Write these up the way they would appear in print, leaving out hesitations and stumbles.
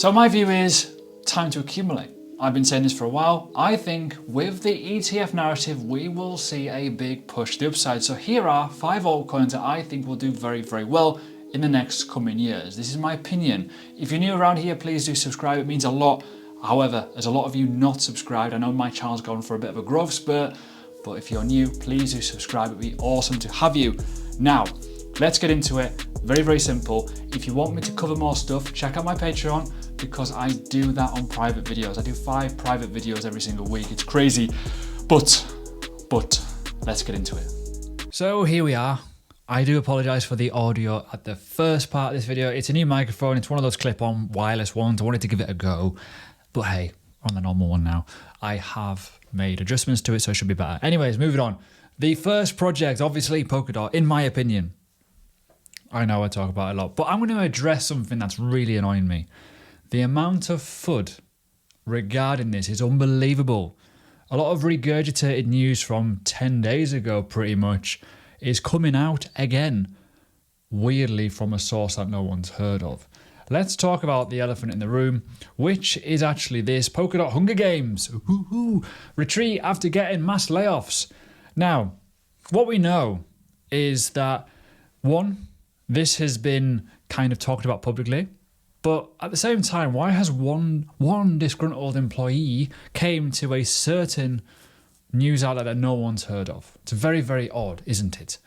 So my view is time to accumulate. I've been saying this for a while. I think with the ETF narrative, we will see a big push to the upside. So here are 5 altcoins that I think will do very, very well in the next coming years. This is my opinion. If you're new around here, please do subscribe. It means a lot. However, there's a lot of you not subscribed. I know my channel's gone for a bit of a growth spurt, but if you're new, please do subscribe. It'd be awesome to have you. Now, let's get into it. Very, very simple. If you want me to cover more stuff, check out my Patreon, because I do that on private videos. I do 5 private videos every single week. It's crazy, but let's get into it. So here we are. I do apologize for the audio at the first part of this video. It's a new microphone. It's one of those clip-on wireless ones. I wanted to give it a go, but hey, on the normal one now. I have made adjustments to it, so it should be better. Anyways, moving on. The first project, obviously Polkadot, in my opinion. I know I talk about it a lot, but I'm going to address something that's really annoying me. The amount of FUD regarding this is unbelievable. A lot of regurgitated news from 10 days ago, pretty much, is coming out again, weirdly from a source that no one's heard of. Let's talk about the elephant in the room, which is actually this Polkadot Hunger Games. Retreat after getting mass layoffs. Now, what we know is that, one, this has been kind of talked about publicly, but at the same time, why has one disgruntled employee came to a certain news outlet that no one's heard of? It's very, very odd, isn't it?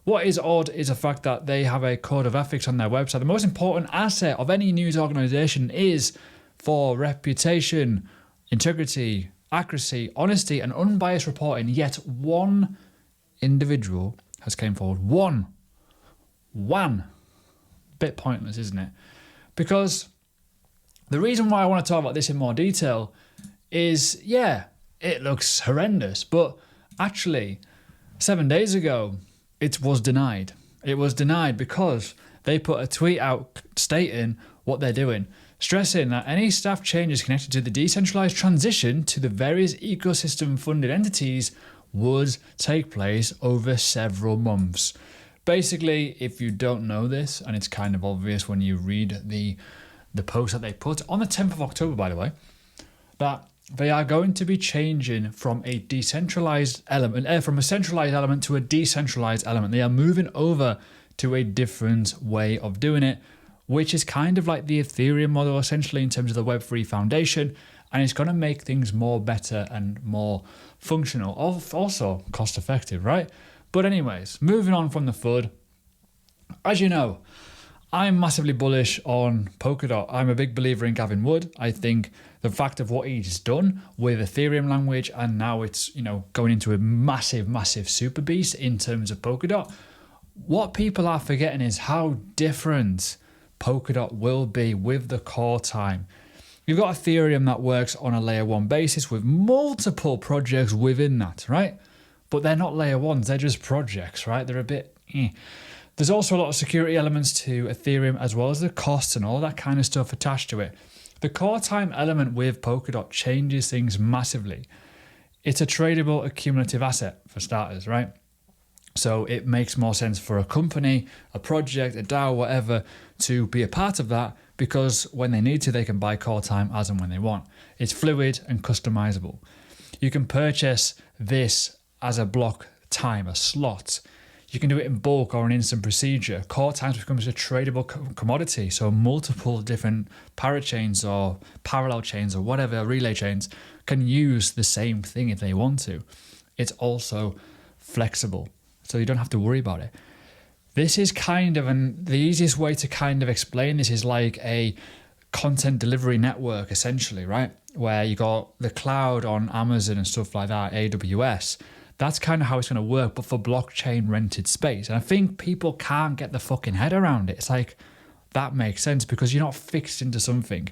What is odd is the fact that they have a code of ethics on their website. The most important asset of any news organization is for reputation, integrity, accuracy, honesty, and unbiased reporting. Yet one individual has came forward. One. Bit pointless, isn't it? Because the reason why I want to talk about this in more detail is, yeah, it looks horrendous, but actually 7 days ago, it was denied. It was denied because they put a tweet out stating what they're doing, stressing that any staff changes connected to the decentralized transition to the various ecosystem-funded entities would take place over several months. Basically, if you don't know this, and it's kind of obvious when you read the post that they put on the 10th of October, by the way, that they are going to be changing from a decentralized element, from a centralized element to a decentralized element. They are moving over to a different way of doing it, which is kind of like the Ethereum model, essentially, in terms of the Web3 foundation, and it's going to make things more better and more functional, also cost effective, right? But anyways, moving on from the FUD, as you know, I'm massively bullish on Polkadot. I'm a big believer in Gavin Wood. I think the fact of what he's done with Ethereum language, and now it's, going into a massive, massive super beast in terms of Polkadot. What people are forgetting is how different Polkadot will be with the core time. You've got Ethereum that works on a layer 1 basis with multiple projects within that, right? But they're not layer 1s, they're just projects, right? They're a bit There's also a lot of security elements to Ethereum, as well as the costs and all that kind of stuff attached to it. The core time element with Polkadot changes things massively. It's a tradable accumulative asset for starters, right? So it makes more sense for a company, a project, a DAO, whatever, to be a part of that, because when they need to, they can buy core time as and when they want. It's fluid and customizable. You can purchase this as a block time, a slot. You can do it in bulk or an instant procedure. Core time becomes a tradable commodity, so multiple different parachains or parallel chains or whatever, relay chains, can use the same thing if they want to. It's also flexible, so you don't have to worry about it. This is kind of, and the easiest way to kind of explain this is like a content delivery network, essentially, right? Where you got the cloud on Amazon and stuff like that, AWS. That's kind of how it's going to work, but for blockchain rented space. And I think people can't get the fucking head around it. It's like, that makes sense because you're not fixed into something.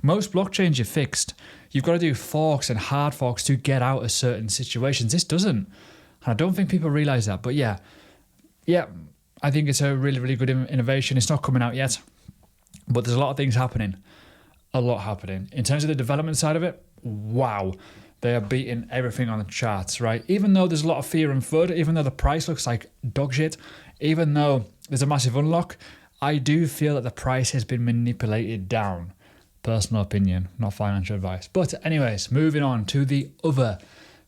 Most blockchains you're fixed. You've got to do forks and hard forks to get out of certain situations. This doesn't. And I don't think people realize that. But yeah, I think it's a really, really good innovation. It's not coming out yet, but there's a lot of things happening. A lot happening. In terms of the development side of it, wow. They are beating everything on the charts, right? Even though there's a lot of fear and FUD, even though the price looks like dog shit, even though there's a massive unlock, I do feel that the price has been manipulated down. Personal opinion, not financial advice. But anyways, moving on to the other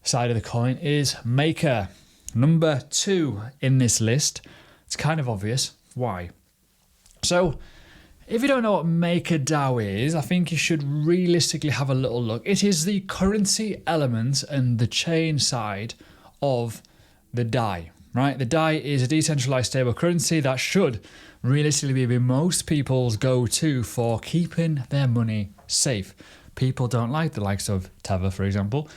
side of the coin is Maker. Number 2 in this list. It's kind of obvious. Why? So, if you don't know what MakerDAO is, I think you should realistically have a little look. It is the currency element and the chain side of the DAI, right? The DAI is a decentralized stable currency that should realistically be most people's go-to for keeping their money safe. People don't like the likes of Tether, for example.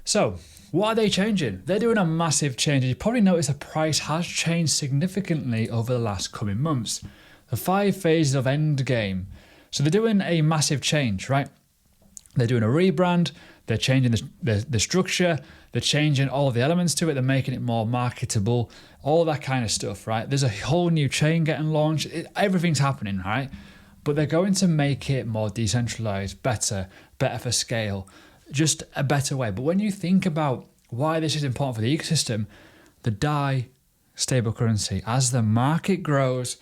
So, what are they changing? They're doing a massive change. You probably notice the price has changed significantly over the last coming months. The 5 phases of Endgame. So they're doing a massive change, right? They're doing a rebrand. They're changing the structure. They're changing all the elements to it. They're making it more marketable. All that kind of stuff, right? There's a whole new chain getting launched. Everything's happening, right? But they're going to make it more decentralized, better for scale, just a better way. But when you think about why this is important for the ecosystem, the DAI stable currency, as the market grows,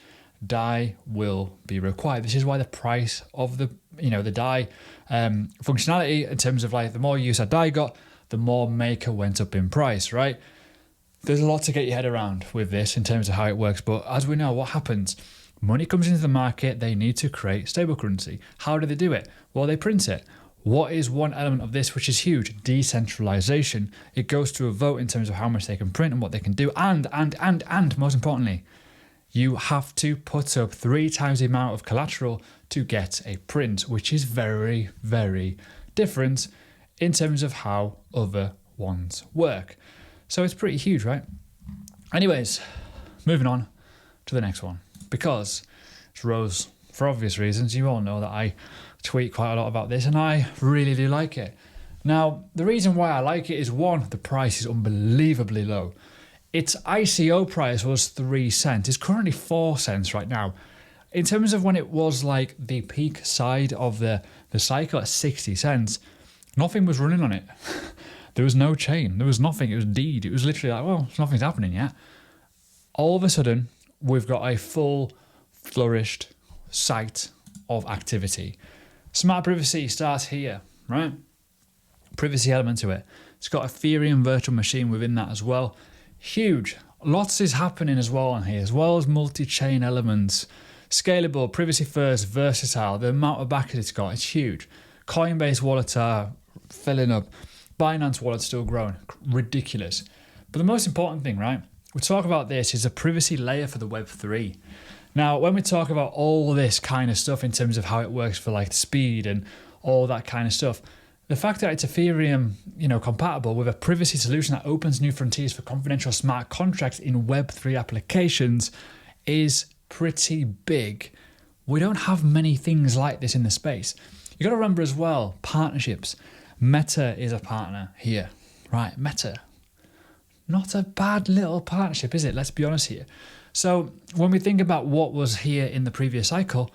DAI will be required. This is why the price of the DAI functionality, in terms of like the more use that DAI got, the more Maker went up in price, right? There's a lot to get your head around with this in terms of how it works. But as we know, what happens? Money comes into the market, they need to create stable currency. How do they do it? Well, they print it. What is one element of this which is huge? Decentralization. It goes to a vote in terms of how much they can print and what they can do. And most importantly, you have to put up 3 times the amount of collateral to get a print, which is very, very different in terms of how other ones work. So it's pretty huge, right? Anyways, moving on to the next one. Because it's Rose, for obvious reasons, you all know that I tweet quite a lot about this and I really do like it. Now, the reason why I like it is, one, the price is unbelievably low. Its ICO price was 3 cents. It's currently 4 cents right now. In terms of when it was like the peak side of the cycle at 60 cents, nothing was running on it. There was no chain. There was nothing. It was deed. It was literally like, well, nothing's happening yet. All of a sudden, we've got a full flourished site of activity. Smart privacy starts here, right? Privacy element to it. It's got Ethereum virtual machine within that as well. Huge. Lots is happening as well on here, as well as multi-chain elements. Scalable, privacy first, versatile. The amount of backers it's got, it's huge. Coinbase wallets are filling up. Binance wallet's still growing. Ridiculous. But the most important thing, right? We talk about this is a privacy layer for the Web3. Now, when we talk about all this kind of stuff in terms of how it works for like speed and all that kind of stuff, the fact that it's Ethereum, compatible with a privacy solution that opens new frontiers for confidential smart contracts in Web3 applications is pretty big. We don't have many things like this in the space. You got to remember as well, partnerships. Meta is a partner here, right? Meta. Not a bad little partnership, is it? Let's be honest here. So when we think about what was here in the previous cycle,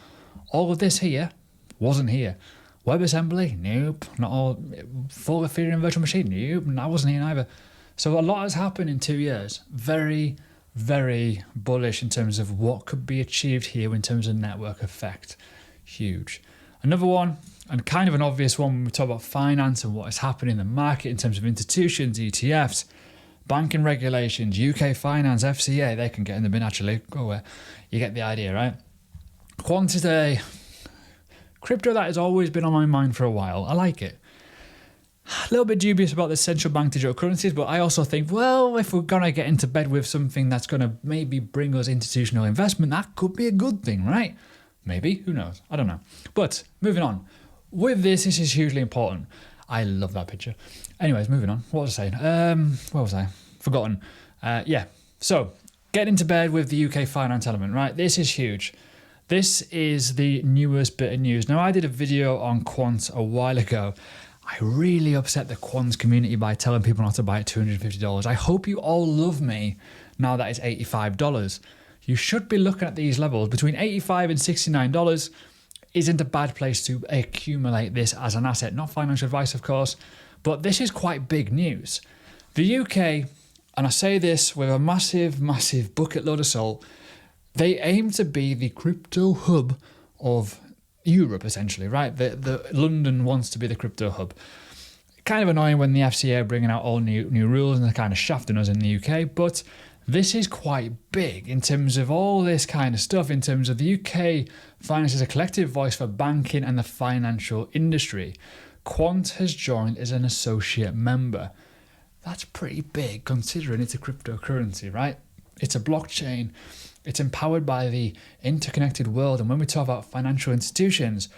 all of this here wasn't here. WebAssembly? Nope. Not all. Full Ethereum virtual machine? Nope. That wasn't here either. So a lot has happened in 2 years. Very, very bullish in terms of what could be achieved here in terms of network effect. Huge. Another one, and kind of an obvious one when we talk about finance and what is happening in the market in terms of institutions, ETFs, banking regulations, UK finance, FCA, they can get in the bin actually. Go away. You get the idea, right? Quant is a crypto that has always been on my mind for a while. I like it. A little bit dubious about the central bank digital currencies, but I also think, well, if we're going to get into bed with something that's going to maybe bring us institutional investment, that could be a good thing, right? Maybe. Who knows? I don't know. But moving on. With this is hugely important. I love that picture. Anyways, moving on. What was I saying? Where was I? Forgotten. So, get into bed with the UK finance element, right? This is huge. This is the newest bit of news. Now, I did a video on Quant a while ago. I really upset the Quant community by telling people not to buy at $250. I hope you all love me now that it's $85. You should be looking at these levels. Between $85 and $69 isn't a bad place to accumulate this as an asset. Not financial advice, of course, but this is quite big news. The UK, and I say this with a massive, massive bucket load of salt, they aim to be the crypto hub of Europe, essentially, right? The London wants to be the crypto hub. Kind of annoying when the FCA are bringing out all new rules and they're kind of shafting us in the UK, but this is quite big in terms of all this kind of stuff, in terms of the UK finance as a collective voice for banking and the financial industry. Quant has joined as an associate member. That's pretty big considering it's a cryptocurrency, right? It's a blockchain. It's empowered by the interconnected world. And when we talk about financial institutions,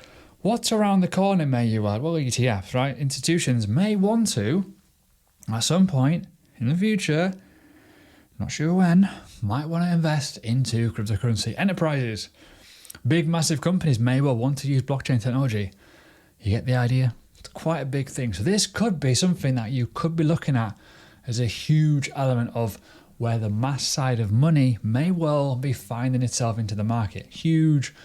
what's around the corner, may you add? Well, ETFs, right? Institutions may want to, at some point in the future, not sure when, might want to invest into cryptocurrency. Enterprises, big, massive companies may well want to use blockchain technology. You get the idea? It's quite a big thing. So this could be something that you could be looking at as a huge element of where the mass side of money may well be finding itself into the market. Huge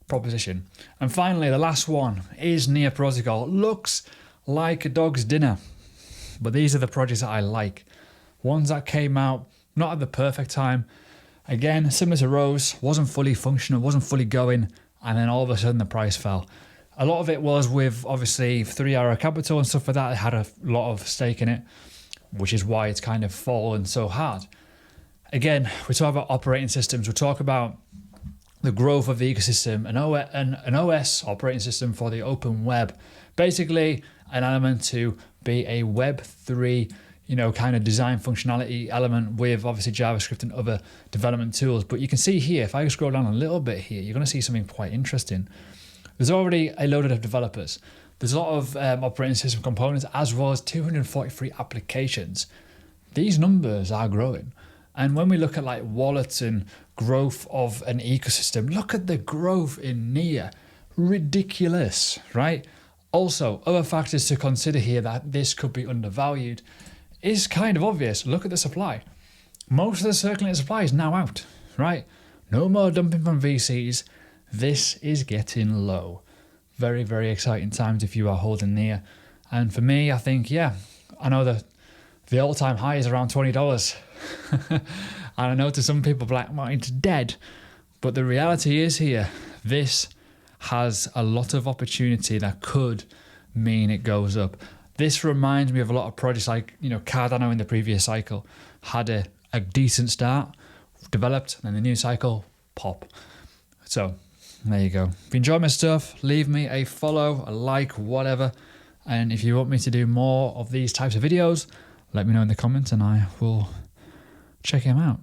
proposition. And finally, the last one is Near Protocol. Looks like a dog's dinner, but these are the projects that I like. Ones that came out not at the perfect time. Again, similar to Rose, wasn't fully functional, wasn't fully going, and then all of a sudden the price fell. A lot of it was with obviously 3 Arrow Capital and stuff like that. It had a lot of stake in it, which is why it's kind of fallen so hard. Again, we talk about operating systems. We talk about the growth of the ecosystem, an OS operating system for the open web. Basically, an element to be a Web3 kind of design functionality element with obviously JavaScript and other development tools. But you can see here, if I scroll down a little bit here, you're going to see something quite interesting. There's already a load of developers. There's a lot of operating system components, as well as 243 applications. These numbers are growing. And when we look at like wallets and growth of an ecosystem, look at the growth in Near. Ridiculous, right? Also, other factors to consider here that this could be undervalued is kind of obvious. Look at the supply. Most of the circulating supply is now out, right? No more dumping from VCs. This is getting low. Very, very exciting times if you are holding Near. And for me, I think, I know the all-time high is around $20. And I know to some people black market's dead, but the reality is here, this has a lot of opportunity that could mean it goes up. This reminds me of a lot of projects like, Cardano in the previous cycle had a decent start, developed, and the new cycle, pop. So there you go. If you enjoy my stuff, leave me a follow, a like, whatever. And if you want me to do more of these types of videos, let me know in the comments and I will check them out.